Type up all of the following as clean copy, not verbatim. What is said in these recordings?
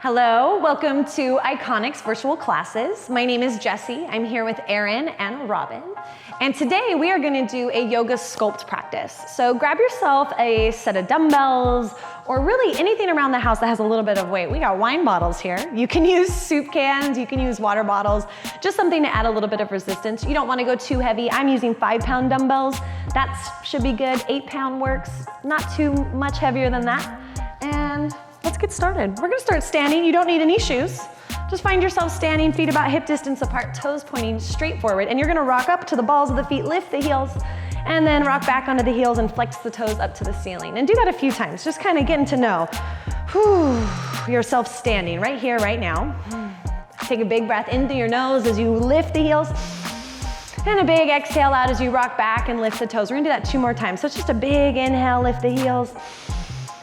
Hello, welcome to Iconix virtual classes. My name is Jessi. I'm here with Aaron and Robin. And today we are gonna do a yoga sculpt practice. So grab yourself a set of dumbbells or really anything around the house that has a little bit of weight. We got wine bottles here. You can use soup cans, you can use water bottles, just something to add a little bit of resistance. You don't wanna go too heavy. I'm using 5-pound dumbbells. That should be good. 8-pound works, not too much heavier than that. And let's get started. We're gonna start standing. You don't need any shoes. Just find yourself standing, feet about hip distance apart, toes pointing straight forward. And you're gonna rock up to the balls of the feet, lift the heels, and then rock back onto the heels and flex the toes up to the ceiling. And do that a few times, just kind of getting to know yourself standing right here, right now. Take a big breath in through your nose as you lift the heels. And a big exhale out as you rock back and lift the toes. We're gonna do that 2 more times. So it's just a big inhale, lift the heels.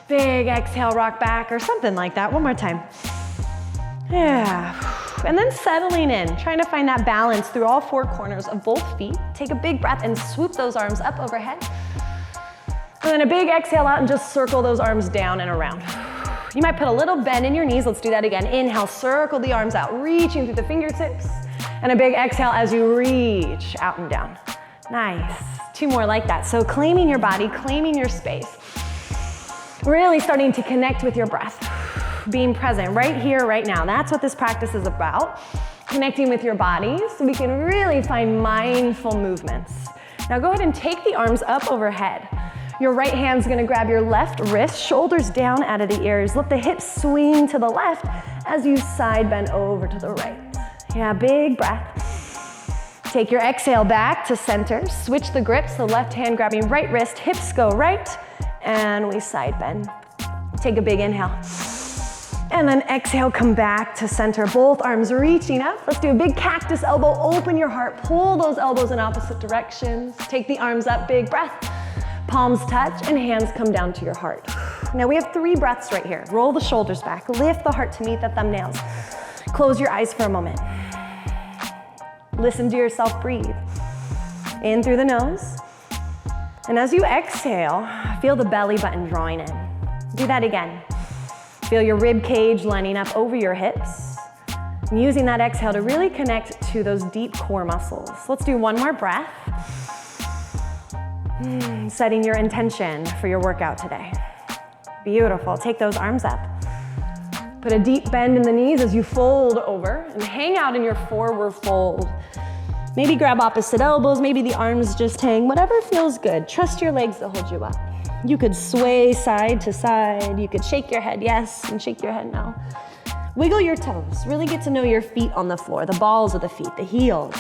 Big exhale, rock back, or something like that. 1 more time. Yeah. And then settling in, trying to find that balance through all 4 corners of both feet. Take a big breath and swoop those arms up overhead. And then a big exhale out and just circle those arms down and around. You might put a little bend in your knees. Let's do that again. Inhale, circle the arms out, reaching through the fingertips. And a big exhale as you reach out and down. Nice. 2 more like that. So claiming your body, claiming your space. Really starting to connect with your breath. Being present right here, right now. That's what this practice is about. Connecting with your body so we can really find mindful movements. Now go ahead and take the arms up overhead. Your right hand's gonna grab your left wrist, shoulders down out of the ears. Let the hips swing to the left as you side bend over to the right. Yeah, big breath. Take your exhale back to center. Switch the grips, the left hand grabbing right wrist, hips go right, and we side bend. Take a big inhale. And then exhale, come back to center. Both arms reaching up. Let's do a big cactus elbow. Open your heart. Pull those elbows in opposite directions. Take the arms up, big breath. Palms touch and hands come down to your heart. Now we have 3 breaths right here. Roll the shoulders back. Lift the heart to meet the thumbnails. Close your eyes for a moment. Listen to yourself breathe. In through the nose. And as you exhale, feel the belly button drawing in. Do that again. Feel your rib cage lining up over your hips. And using that exhale to really connect to those deep core muscles. Let's do 1 more breath. Setting your intention for your workout today. Beautiful. Take those arms up. Put a deep bend in the knees as you fold over and hang out in your forward fold. Maybe grab opposite elbows, maybe the arms just hang, whatever feels good. Trust your legs to hold you up. You could sway side to side. You could shake your head yes and shake your head no. Wiggle your toes. Really get to know your feet on the floor, the balls of the feet, the heels.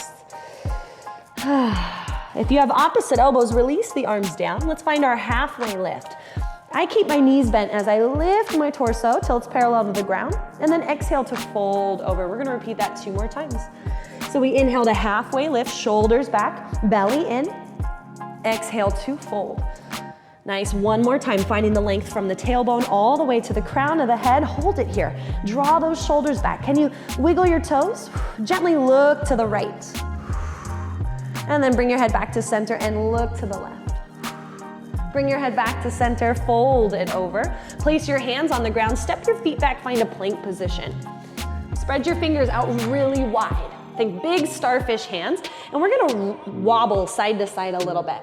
If you have opposite elbows, release the arms down. Let's find our halfway lift. I keep my knees bent as I lift my torso till it's parallel to the ground, and then exhale to fold over. We're gonna repeat that 2 more times. So we inhale to halfway lift, shoulders back, belly in. Exhale to fold. Nice, 1 more time, finding the length from the tailbone all the way to the crown of the head. Hold it here. Draw those shoulders back. Can you wiggle your toes? Gently look to the right. And then bring your head back to center and look to the left. Bring your head back to center, fold it over. Place your hands on the ground, step your feet back, find a plank position. Spread your fingers out really wide. Think big starfish hands, and we're gonna wobble side to side a little bit.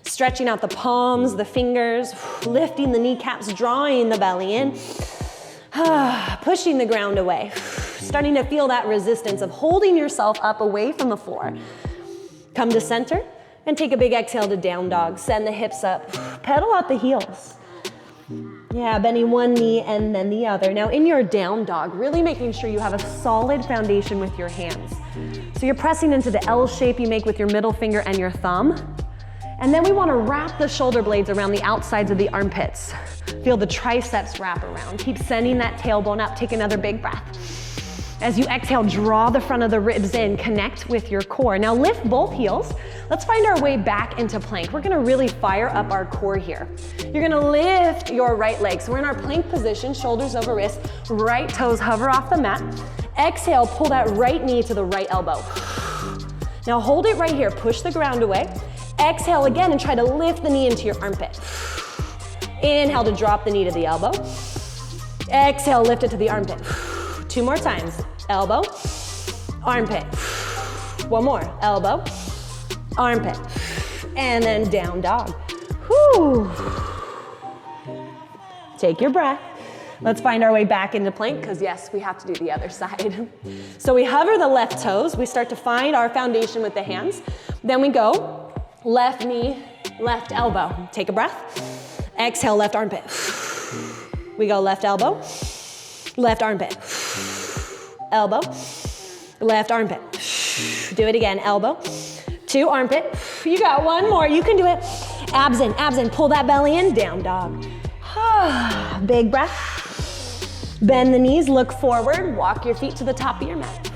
Stretching out the palms, the fingers, lifting the kneecaps, drawing the belly in, pushing the ground away. Starting to feel that resistance of holding yourself up away from the floor. Come to center and take a big exhale to down dog. Send the hips up, pedal out the heels. Yeah, bending one knee and then the other. Now in your down dog, really making sure you have a solid foundation with your hands. So you're pressing into the L shape you make with your middle finger and your thumb. And then we want to wrap the shoulder blades around the outsides of the armpits. Feel the triceps wrap around. Keep sending that tailbone up. Take another big breath. As you exhale, draw the front of the ribs in, connect with your core. Now lift both heels. Let's find our way back into plank. We're gonna really fire up our core here. You're gonna lift your right leg. So we're in our plank position, shoulders over wrists, right toes hover off the mat. Exhale, pull that right knee to the right elbow. Now hold it right here, push the ground away. Exhale again and try to lift the knee into your armpit. Inhale to drop the knee to the elbow. Exhale, lift it to the armpit. 2 more times. Elbow, armpit. 1 more. Elbow, armpit. And then down dog. Whew. Take your breath. Let's find our way back into plank, because yes, we have to do the other side. So we hover the left toes. We start to find our foundation with the hands. Then we go left knee, left elbow. Take a breath. Exhale, left armpit. We go left elbow, left armpit. Elbow, left armpit. Do it again. Elbow to armpit. You got 1 more. You can do it. Abs in, abs in. Pull that belly in. Down dog. Big breath. Bend the knees, look forward, walk your feet to the top of your mat.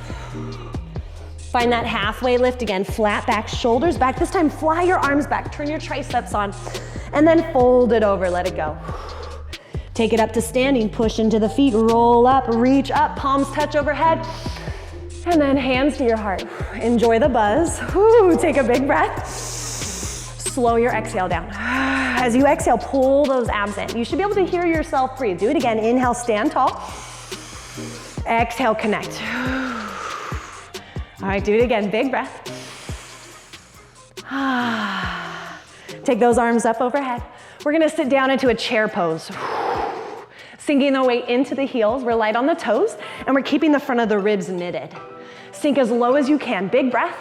Find that halfway lift again, flat back, shoulders back. This time, fly your arms back, turn your triceps on, and then fold it over, let it go. Take it up to standing, push into the feet, roll up, reach up, palms touch overhead, and then hands to your heart. Enjoy the buzz. Take a big breath. Slow your exhale down. As you exhale, pull those abs in. You should be able to hear yourself breathe. Do it again. Inhale, stand tall. Exhale, connect. All right, do it again. Big breath. Take those arms up overhead. We're gonna sit down into a chair pose. Sinking the weight into the heels. We're light on the toes, and we're keeping the front of the ribs knitted. Sink as low as you can. Big breath.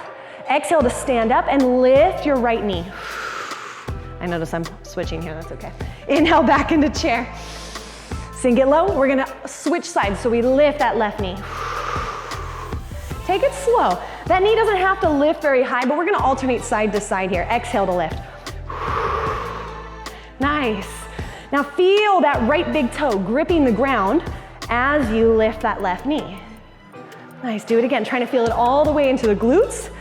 Exhale to stand up and lift your right knee. I notice I'm switching here, that's okay. Inhale back into chair. Sink it low, we're gonna switch sides, so we lift that left knee. Take it slow. That knee doesn't have to lift very high, but we're gonna alternate side to side here. Exhale to lift. Nice. Now feel that right big toe gripping the ground as you lift that left knee. Nice, do it again. Trying to feel it all the way into the glutes.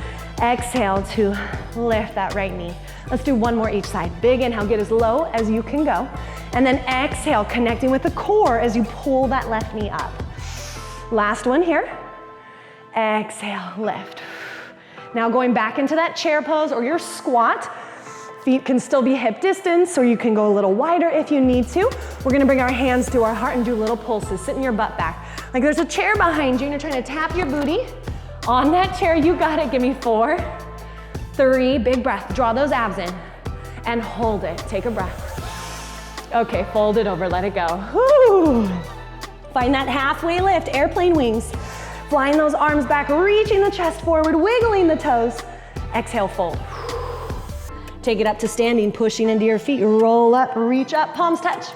Exhale to lift that right knee. Let's do 1 more each side. Big inhale, get as low as you can go. And then exhale, connecting with the core as you pull that left knee up. Last one here. Exhale, lift. Now going back into that chair pose or your squat. Feet can still be hip distance, or you can go a little wider if you need to. We're gonna bring our hands to our heart and do little pulses. Sitting your butt back. Like there's a chair behind you and you're trying to tap your booty on that chair. You got it. Give me 4, 3, big breath. Draw those abs in and hold it. Take a breath. Okay, fold it over, let it go. Woo. Find that halfway lift, airplane wings. Flying those arms back, reaching the chest forward, wiggling the toes. Exhale, fold. Take it up to standing, pushing into your feet. Roll up, reach up, palms touch.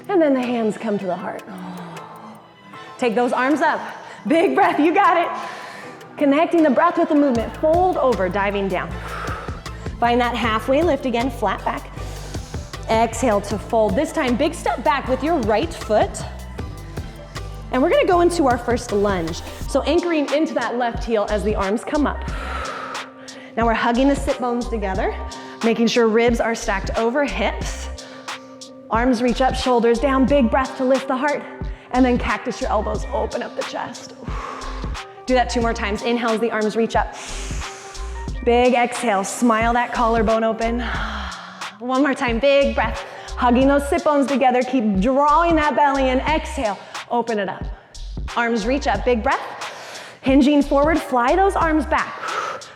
And then the hands come to the heart. Take those arms up. Big breath, you got it. Connecting the breath with the movement. Fold over, diving down. Find that halfway lift again, flat back. Exhale to fold. This time, big step back with your right foot. And we're gonna go into our first lunge. So anchoring into that left heel as the arms come up. Now we're hugging the sit bones together, making sure ribs are stacked over hips. Arms reach up, shoulders down, big breath to lift the heart. And then cactus your elbows, open up the chest. Do that 2 more times. Inhale as the arms reach up. Big exhale, smile that collarbone open. 1 more time, big breath. Hugging those sit bones together, keep drawing that belly in. Exhale, open it up. Arms reach up, big breath. Hinging forward, fly those arms back.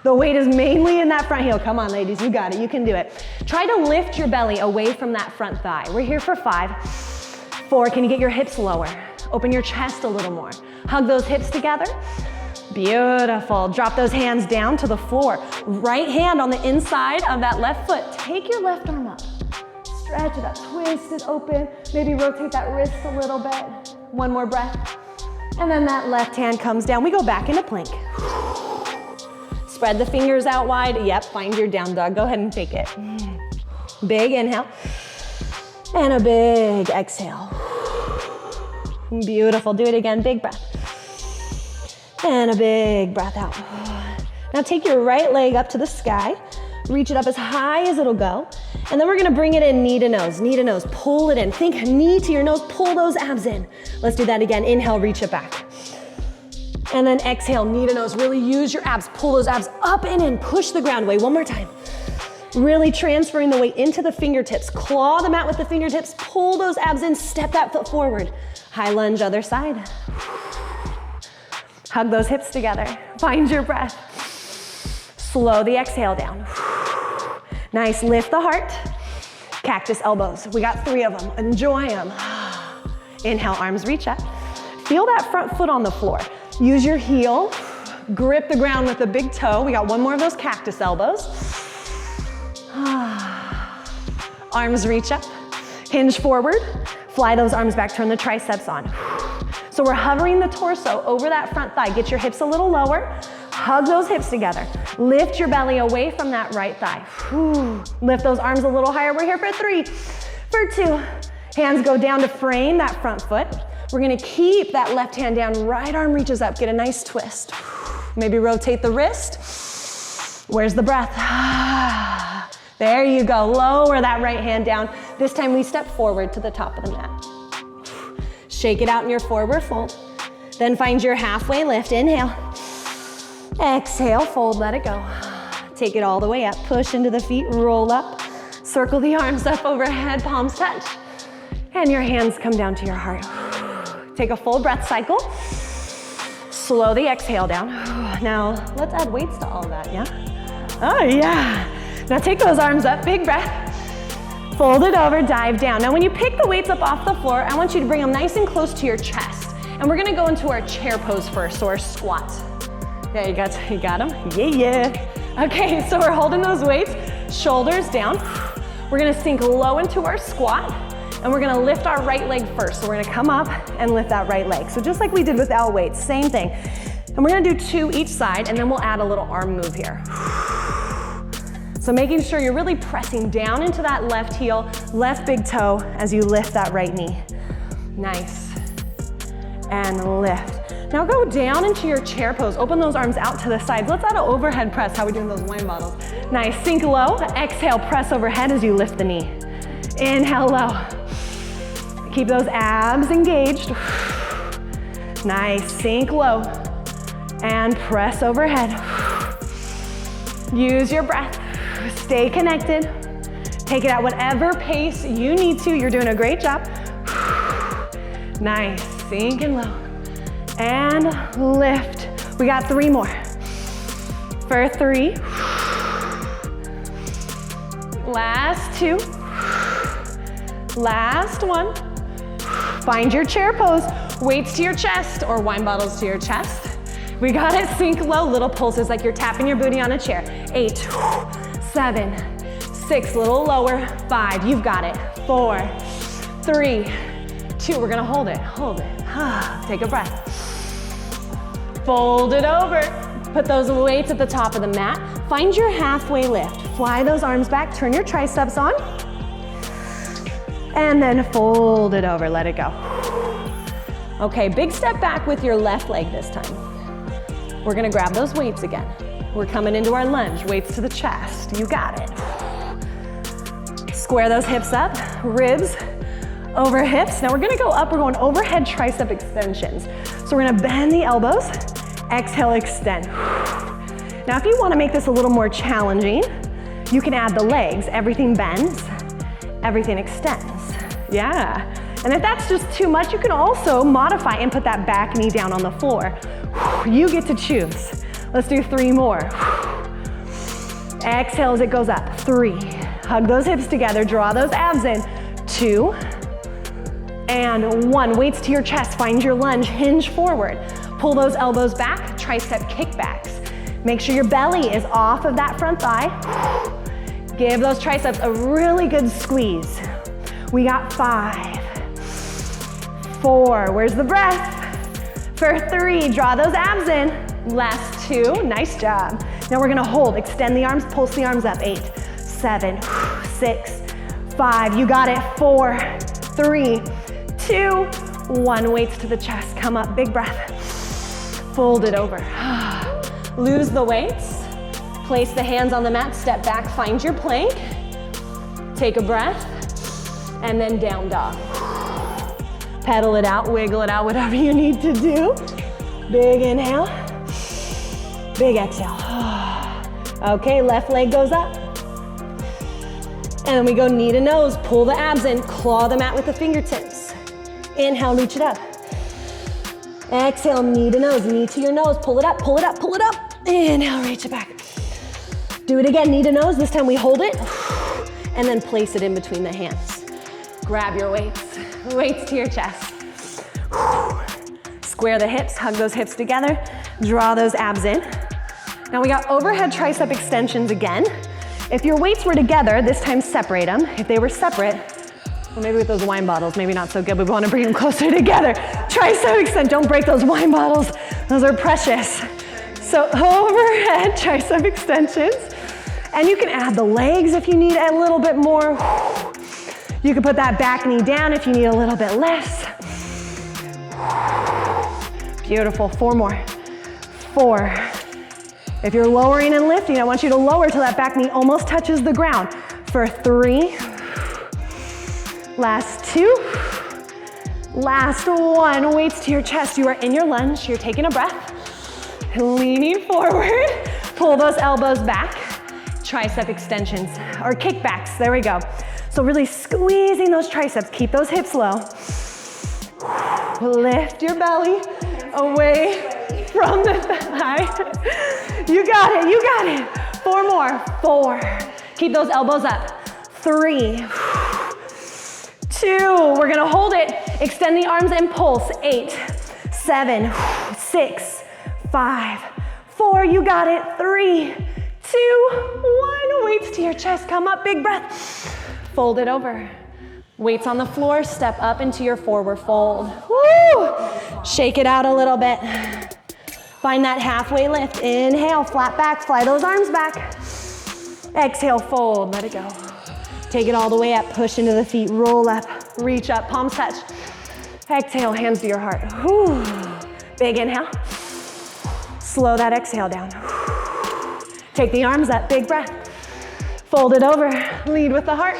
The weight is mainly in that front heel. Come on, ladies, you got it, you can do it. Try to lift your belly away from that front thigh. We're here for 5, 4, can you get your hips lower? Open your chest a little more. Hug those hips together. Beautiful. Drop those hands down to the floor. Right hand on the inside of that left foot. Take your left arm up. Stretch it up, twist it open. Maybe rotate that wrist a little bit. 1 more breath. And then that left hand comes down. We go back into plank. Spread the fingers out wide. Yep, find your down dog. Go ahead and take it. Big inhale. And a big exhale. Beautiful. Do it again. Big breath. And a big breath out. Now take your right leg up to the sky. Reach it up as high as it'll go. And then we're gonna bring it in knee to nose. Knee to nose. Pull it in. Think knee to your nose. Pull those abs in. Let's do that again. Inhale, reach it back. And then exhale, knee to nose. Really use your abs. Pull those abs up and in. Push the ground away. 1 more time. Really transferring the weight into the fingertips. Claw the mat with the fingertips, pull those abs in, step that foot forward. High lunge, other side. Hug those hips together. Find your breath. Slow the exhale down. Nice, lift the heart. Cactus elbows. We got 3 of them. Enjoy them. Inhale, arms reach up. Feel that front foot on the floor. Use your heel. Grip the ground with the big toe. We got 1 more of those cactus elbows. Arms reach up. Hinge forward. Fly those arms back. Turn the triceps on. So we're hovering the torso over that front thigh. Get your hips a little lower. Hug those hips together. Lift your belly away from that right thigh. Lift those arms a little higher. We're here for 3, for 2. Hands go down to frame that front foot. We're gonna keep that left hand down, right arm reaches up, get a nice twist. Maybe rotate the wrist. Where's the breath? There you go, lower that right hand down. This time we step forward to the top of the mat. Shake it out in your forward fold. Then find your halfway lift, inhale. Exhale, fold, let it go. Take it all the way up, push into the feet, roll up. Circle the arms up overhead, palms touch. And your hands come down to your heart. Take a full breath cycle. Slow the exhale down. Now, let's add weights to all of that, yeah? Oh, yeah. Now take those arms up, big breath. Fold it over, dive down. Now when you pick the weights up off the floor, I want you to bring them nice and close to your chest. And we're gonna go into our chair pose first, so our squat. Yeah, you got them? Yeah. Okay, so we're holding those weights, shoulders down. We're gonna sink low into our squat, and we're gonna lift our right leg first. So we're gonna come up and lift that right leg. So just like we did with L weights, same thing. And we're gonna do 2 each side, and then we'll add a little arm move here. So making sure you're really pressing down into that left heel, left big toe as you lift that right knee. Nice. And lift. Now go down into your chair pose. Open those arms out to the sides. Let's add an overhead press, how we doing those wine bottles. Nice, sink low. Exhale, press overhead as you lift the knee. Inhale low. Keep those abs engaged. Nice, sink low. And press overhead. Use your breath. Stay connected. Take it at whatever pace you need to. You're doing a great job. Nice, sink and low. And lift. We got 3 more. For 3. Last 2. Last 1. Find your chair pose. Weights to your chest or wine bottles to your chest. We got it, sink low, little pulses like you're tapping your booty on a chair. 8, 7, 6, little lower. 5, you've got it. 4, 3, 2, we're gonna hold it. Take a breath. Fold it over. Put those weights at the top of the mat. Find your halfway lift. Fly those arms back, turn your triceps on. And then fold it over, let it go. Okay, big step back with your left leg this time. We're gonna grab those weights again. We're coming into our lunge, weights to the chest. You got it. Square those hips up, ribs over hips. Now we're gonna go up, we're going overhead tricep extensions. So we're gonna bend the elbows, exhale, extend. Now if you wanna make this a little more challenging, you can add the legs. Everything bends, everything extends. Yeah. And if that's just too much, you can also modify and put that back knee down on the floor. You get to choose. Let's do 3 more. Exhale as it goes up. 3. Hug those hips together, draw those abs in. 2. And 1. Weights to your chest, find your lunge, hinge forward. Pull those elbows back, tricep kickbacks. Make sure your belly is off of that front thigh. Give those triceps a really good squeeze. We got 5, 4, where's the breath? For 3, draw those abs in. Last 2, nice job. Now we're gonna hold, extend the arms, pulse the arms up. 8, 7, 6, 5, you got it. 4, 3, 2, 1, weights to the chest, come up, big breath. Fold it over. Lose the weights. Place the hands on the mat, step back, find your plank. Take a breath, and then down dog. Pedal it out, wiggle it out, whatever you need to do. Big inhale, big exhale. Okay, left leg goes up. And then we go knee to nose, pull the abs in, claw the mat with the fingertips. Inhale, reach it up. Exhale, knee to nose, knee to your nose, pull it up, pull it up, pull it up. Inhale, reach it back. Do it again, knee to nose. This time we hold it and then place it in between the hands. Grab your weights, weights to your chest. Square the hips, hug those hips together, draw those abs in. Now we got overhead tricep extensions again. If your weights were together, this time separate them. If they were separate, well, maybe with those wine bottles, maybe not so good, but we want to bring them closer together. Tricep extend, don't break those wine bottles. Those are precious. So overhead tricep extensions. And you can add the legs if you need a little bit more. You can put that back knee down if you need a little bit less. Beautiful, 4 more. 4. If you're lowering and lifting, I want you to lower till that back knee almost touches the ground. For 3. Last 2. Last 1. Weights to your chest. You are in your lunge. You're taking a breath. Leaning forward. Pull those elbows back. Tricep extensions or kickbacks. There we go. So really squeezing those triceps. Keep those hips low. Lift your belly away from the thigh. You got it, you got it. 4 more, 4. Keep those elbows up. 3, 2, we're gonna hold it. Extend the arms and pulse. 8, 7, 6, 5, 4, you got it. 3, 2, 1, weights to your chest, come up, big breath. Fold it over. Weights on the floor, step up into your forward fold. Woo! Shake it out a little bit. Find that halfway lift. Inhale, flat back, fly those arms back. Exhale, fold, let it go. Take it all the way up, push into the feet, roll up, reach up, palms touch. Exhale, hands to your heart. Whew. Big inhale. Slow that exhale down. Take the arms up, big breath. Fold it over, lead with the heart.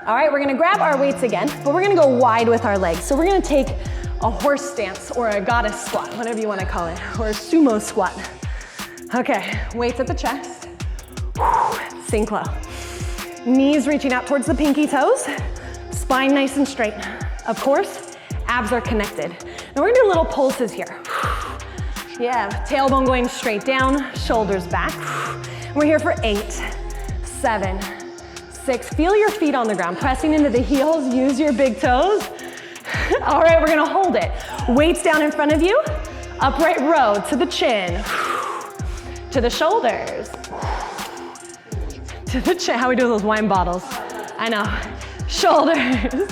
All right, we're gonna grab our weights again, but we're gonna go wide with our legs. So we're gonna take a horse stance or a goddess squat, whatever you wanna call it, or a sumo squat. Okay, weights at the chest. Sink low. Knees reaching out towards the pinky toes. Spine nice and straight. Of course, abs are connected. Now we're gonna do little pulses here. Yeah, tailbone going straight down, shoulders back. We're here for 8, 7, 6. Feel your feet on the ground, pressing into the heels, use your big toes. All right, we're gonna hold it. Weights down in front of you, upright row to the chin, to the shoulders, to the chin. How we do those wine bottles? I know. Shoulders.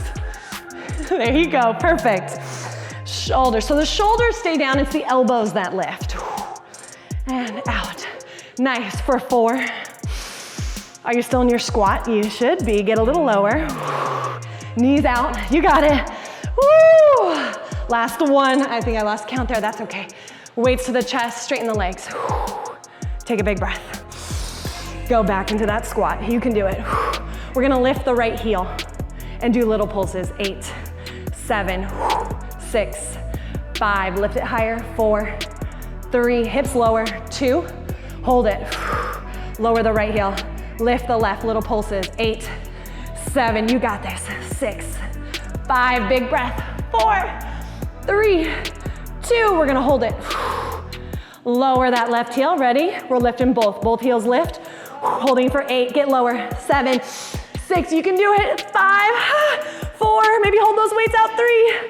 There you go, perfect. Shoulders. So the shoulders stay down, it's the elbows that lift. And out. Nice, for 4. Are you still in your squat? You should be. Get a little lower. Knees out. You got it. Woo! Last 1. I think I lost count there. That's okay. Weights to the chest, straighten the legs. Take a big breath. Go back into that squat. You can do it. We're gonna lift the right heel and do little pulses. 8, 7, 6, 5. Lift it higher. 4, 3. Hips lower. 2. Hold it. Lower the right heel. Lift the left, little pulses. 8, 7, you got this. 6, 5, big breath. 4, 3, 2, we're gonna hold it. Lower that left heel, ready? We're lifting both heels lift. Holding for 8, get lower. 7, 6, you can do it. 5, 4, maybe hold those weights out. 3,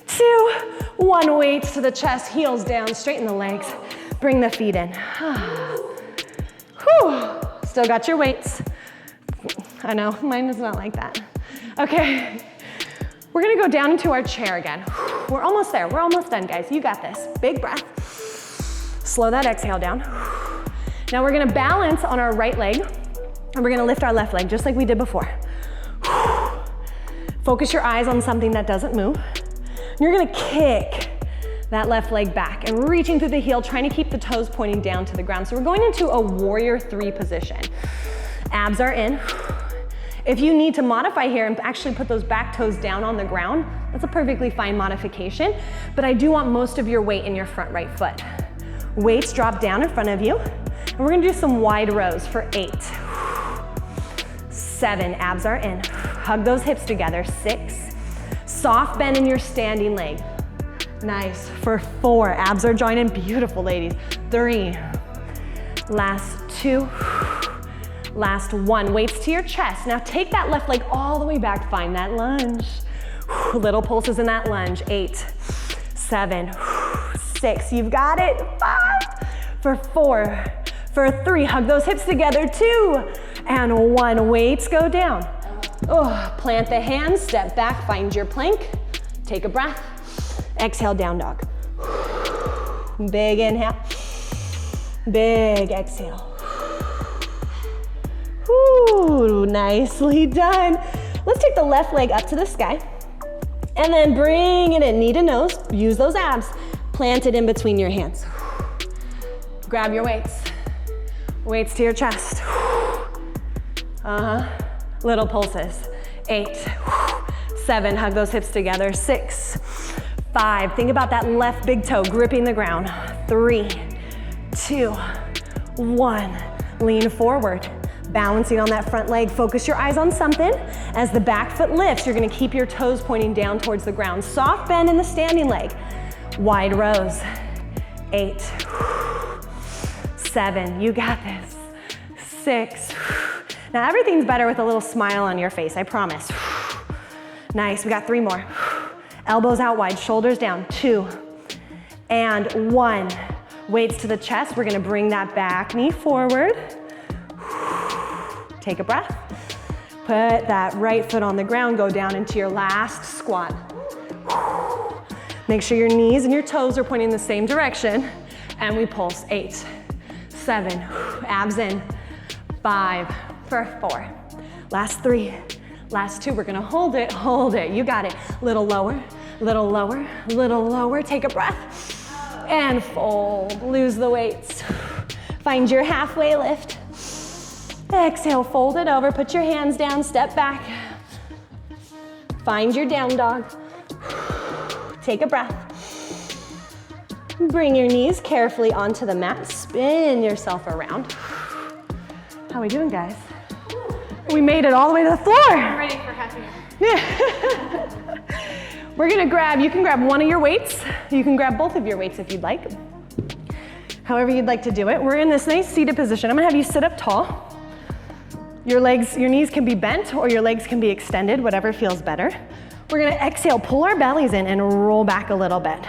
2, 1, weights to the chest, heels down, straighten the legs. Bring the feet in. Whew. Still got your weights. I know, mine is not like that. Okay, we're gonna go down into our chair again. We're almost there, we're almost done, guys. You got this. Big breath. Slow that exhale down. Now we're gonna balance on our right leg, and we're gonna lift our left leg just like we did before. Focus your eyes on something that doesn't move. You're gonna kick that left leg back and reaching through the heel, trying to keep the toes pointing down to the ground. So we're going into a warrior 3 position. Abs are in. If you need to modify here and actually put those back toes down on the ground, that's a perfectly fine modification, but I do want most of your weight in your front right foot. Weights drop down in front of you, and we're gonna do some wide rows for 8, 7, abs are in. Hug those hips together. 6, soft bend in your standing leg. Nice. For 4, abs are joining. Beautiful, ladies. 3, last 2, last 1. Weights to your chest. Now take that left leg all the way back. Find that lunge. Little pulses in that lunge. 8, 7, 6. You've got it. 5, for 4, for 3. Hug those hips together. 2, and 1. Weights go down. Oh, plant the hands, step back, find your plank. Take a breath. Exhale, down dog. Big inhale. Big exhale. Woo, nicely done. Let's take the left leg up to the sky. And then bring it in, knee to nose. Use those abs. Plant it in between your hands. Grab your weights. Weights to your chest. Little pulses. 8, 7, hug those hips together. 6, 5, think about that left big toe gripping the ground. 3, 2, 1, lean forward. Balancing on that front leg. Focus your eyes on something. As the back foot lifts, you're gonna keep your toes pointing down towards the ground. Soft bend in the standing leg. Wide rows. 8, 7, you got this. 6, now everything's better with a little smile on your face, I promise. Nice, we got 3 more. Elbows out wide, shoulders down. 2, and 1. Weights to the chest. We're gonna bring that back knee forward. Take a breath. Put that right foot on the ground, go down into your last squat. Make sure your knees and your toes are pointing in the same direction. And we pulse. 8, 7, abs in. 5, for 4. Last 3, last 2. We're gonna hold it, you got it. Little lower, little lower, little lower. Take a breath and fold. Lose the weights. Find your halfway lift. Exhale, fold it over, put your hands down, step back. Find your down dog. Take a breath. Bring your knees carefully onto the mat. Spin yourself around. How are we doing, guys? We made it all the way to the floor. I'm ready for happy. Yeah. We're gonna grab, you can grab one of your weights. You can grab both of your weights if you'd like. However you'd like to do it. We're in this nice seated position. I'm gonna have you sit up tall. Your legs, your knees can be bent or your legs can be extended, whatever feels better. We're gonna exhale, pull our bellies in and roll back a little bit.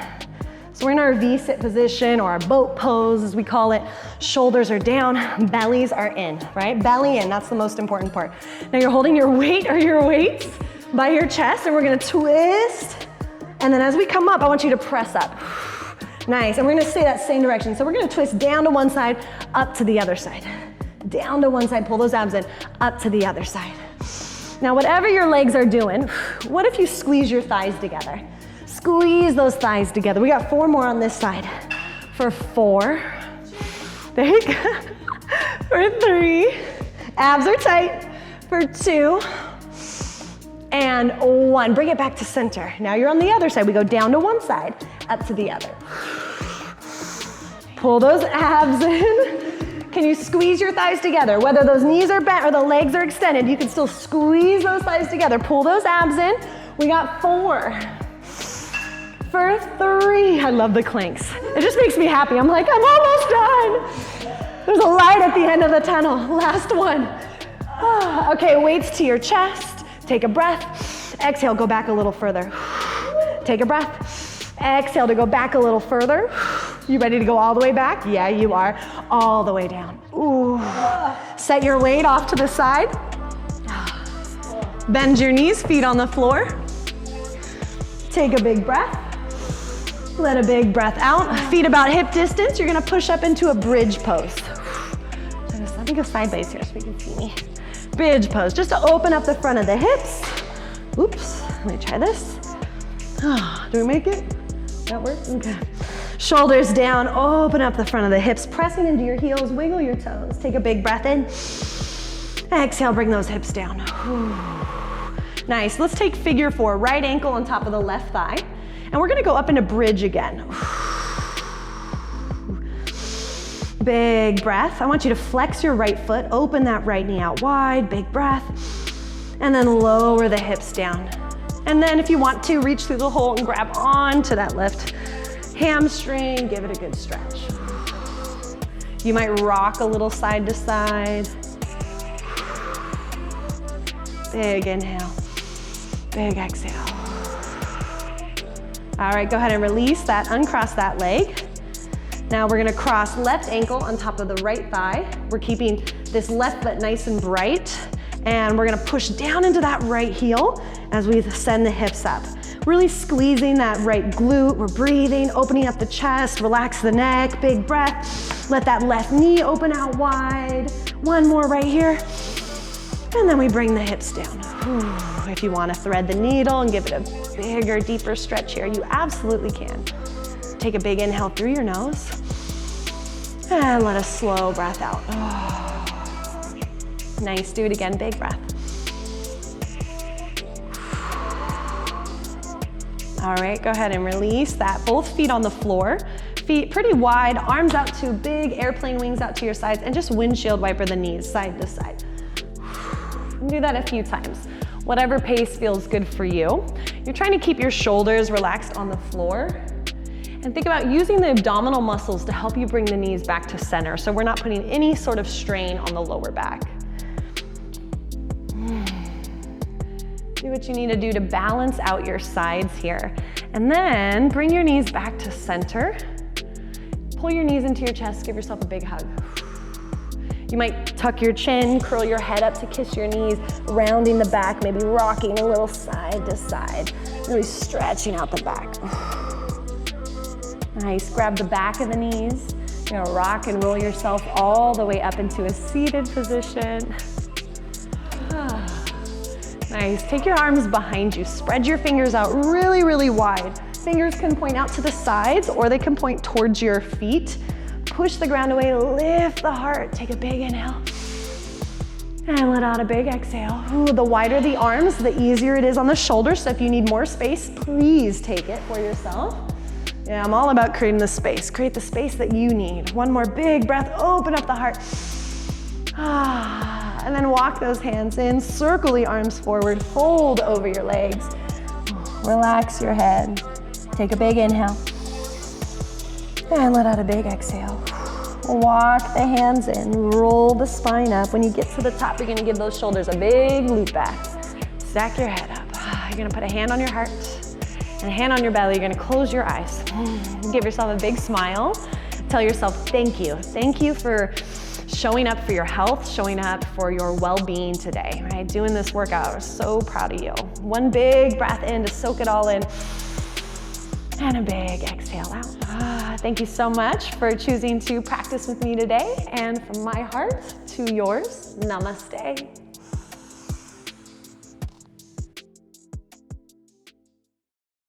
So we're in our V-sit position or our boat pose as we call it. Shoulders are down, bellies are in, right? Belly in, that's the most important part. Now you're holding your weight or your weights by your chest and we're gonna twist. And then as we come up, I want you to press up. Nice, and we're gonna stay that same direction. So we're gonna twist down to one side, up to the other side. Down to one side, pull those abs in, up to the other side. Now whatever your legs are doing, what if you squeeze your thighs together? Squeeze those thighs together. We got 4 more on this side. For 4, there you go. For 3, abs are tight. For 2, and 1. Bring it back to center. Now you're on the other side. We go down to one side, up to the other. Pull those abs in. Can you squeeze your thighs together? Whether those knees are bent or the legs are extended, you can still squeeze those thighs together. Pull those abs in. We got 4. For 3. I love the clanks. It just makes me happy. I'm like, I'm almost done. There's a light at the end of the tunnel. Last one. Okay, weights to your chest. Take a breath. Exhale, go back a little further. Take a breath. Exhale to go back a little further. You ready to go all the way back? Yeah, you are. All the way down. Ooh. Set your weight off to the side. Bend your knees, feet on the floor. Take a big breath. Let a big breath out. Feet about hip distance. You're gonna push up into a bridge pose. Let me go sideways here so we can see me. Bridge pose, just to open up the front of the hips. Oops, let me try this. Do we make it? That works? Okay. Shoulders down, open up the front of the hips, pressing into your heels, wiggle your toes. Take a big breath in. Exhale, bring those hips down. Nice, let's take figure 4, right ankle on top of the left thigh. And we're gonna go up into bridge again. Big breath. I want you to flex your right foot, open that right knee out wide, big breath. And then lower the hips down. And then if you want to, reach through the hole and grab onto that left hamstring, give it a good stretch. You might rock a little side to side. Big inhale, big exhale. All right, go ahead and release that, uncross that leg. Now we're gonna cross left ankle on top of the right thigh. We're keeping this left foot nice and bright, and we're gonna push down into that right heel as we send the hips up. Really squeezing that right glute. We're breathing, opening up the chest, relax the neck, big breath. Let that left knee open out wide. One more right here. And then we bring the hips down. If you want to thread the needle and give it a bigger, deeper stretch here, you absolutely can. Take a big inhale through your nose. And let a slow breath out. Nice, do it again, big breath. All right, go ahead and release that. Both feet on the floor, feet pretty wide, arms out to big airplane wings out to your sides, and just windshield wiper the knees side to side. Do that a few times. Whatever pace feels good for you. You're trying to keep your shoulders relaxed on the floor. And think about using the abdominal muscles to help you bring the knees back to center, so we're not putting any sort of strain on the lower back. Do what you need to do to balance out your sides here. And then bring your knees back to center. Pull your knees into your chest, give yourself a big hug. You might tuck your chin, curl your head up to kiss your knees, rounding the back, maybe rocking a little side to side, really stretching out the back. Nice, grab the back of the knees. You're gonna rock and roll yourself all the way up into a seated position. Nice, take your arms behind you. Spread your fingers out really, really wide. Fingers can point out to the sides or they can point towards your feet. Push the ground away, lift the heart. Take a big inhale. And let out a big exhale. Ooh, the wider the arms, the easier it is on the shoulders. So if you need more space, please take it for yourself. Yeah, I'm all about creating the space. Create the space that you need. One more big breath, open up the heart. And then walk those hands in, circle the arms forward, fold over your legs. Relax your head. Take a big inhale. And let out a big exhale. Walk the hands in, roll the spine up. When you get to the top, you're gonna give those shoulders a big loop back. Stack your head up. You're gonna put a hand on your heart and a hand on your belly. You're gonna close your eyes. Give yourself a big smile. Tell yourself thank you. Thank you for showing up for your health, showing up for your well-being today, right? Doing this workout, I'm so proud of you. One big breath in to soak it all in. And a big exhale out. Thank you so much for choosing to practice with me today. And from my heart to yours, namaste.